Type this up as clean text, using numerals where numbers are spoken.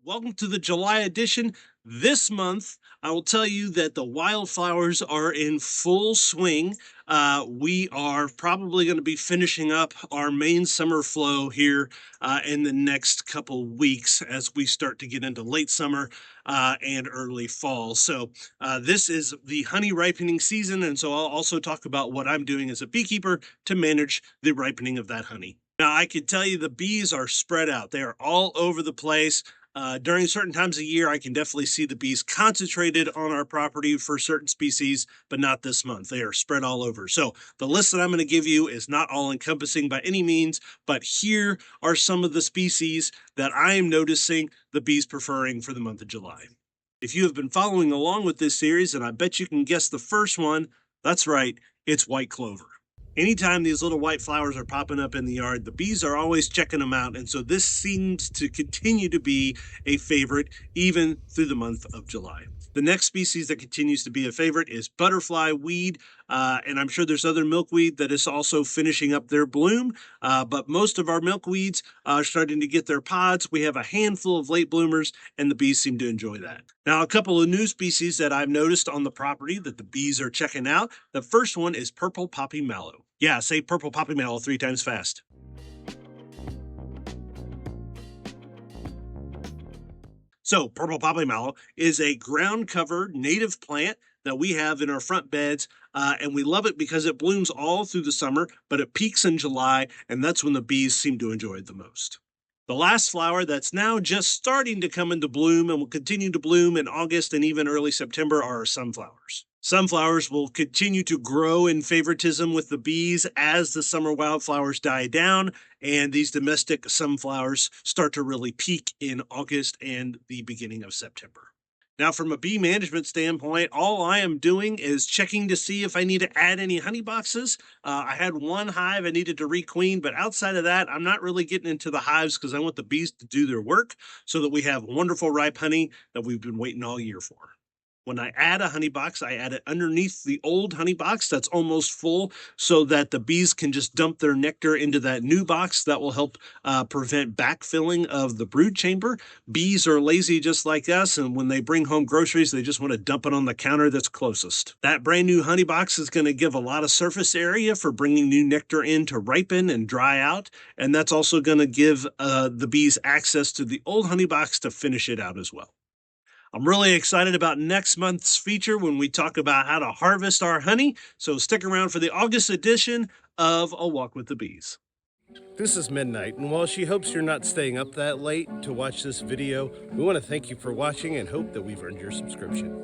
Welcome to the July edition. This month, I will tell you that the wildflowers are in full swing. We are probably going to be finishing up our main summer flow here in the next couple weeks as we start to get into late summer and early fall. So this is the honey ripening season, and so I'll also talk about what I'm doing as a beekeeper to manage the ripening of that honey. Now, I can tell you the bees are spread out. They are all over the place. During certain times of year, I can definitely see the bees concentrated on our property for certain species, but not this month. They are spread all over. So the list that I'm going to give you is not all encompassing by any means, but here are some of the species that I am noticing the bees preferring for the month of July. If you have been following along with this series, and I bet you can guess the first one, that's right, it's white clover. Anytime these little white flowers are popping up in the yard, the bees are always checking them out. And so this seems to continue to be a favorite even through the month of July. The next species that continues to be a favorite is butterfly weed. And I'm sure there's other milkweed that is also finishing up their bloom. But most of our milkweeds are starting to get their pods. We have a handful of late bloomers, and the bees seem to enjoy that. Now, a couple of new species that I've noticed on the property that the bees are checking out. The first one is purple poppy mallow. Yeah, say purple poppy mallow 3 times fast. So purple poppy mallow is a ground-covered native plant that we have in our front beds, and we love it because it blooms all through the summer, but it peaks in July, and that's when the bees seem to enjoy it the most. The last flower that's now just starting to come into bloom and will continue to bloom in August and even early September are sunflowers. Sunflowers will continue to grow in favoritism with the bees as the summer wildflowers die down, and these domestic sunflowers start to really peak in August and the beginning of September. Now, from a bee management standpoint, all I am doing is checking to see if I need to add any honey boxes. I had one hive I needed to requeen, but outside of that, I'm not really getting into the hives because I want the bees to do their work so that we have wonderful ripe honey that we've been waiting all year for. When I add a honey box, I add it underneath the old honey box that's almost full so that the bees can just dump their nectar into that new box. That will help prevent backfilling of the brood chamber. Bees are lazy just like us, and when they bring home groceries, they just want to dump it on the counter that's closest. That brand new honey box is going to give a lot of surface area for bringing new nectar in to ripen and dry out, and that's also going to give the bees access to the old honey box to finish it out as well. I'm really excited about next month's feature when we talk about how to harvest our honey, so stick around for the August edition of A Walk with the Bees. This is midnight, and while she hopes you're not staying up that late to watch this video, we want to thank you for watching and hope that we've earned your subscription.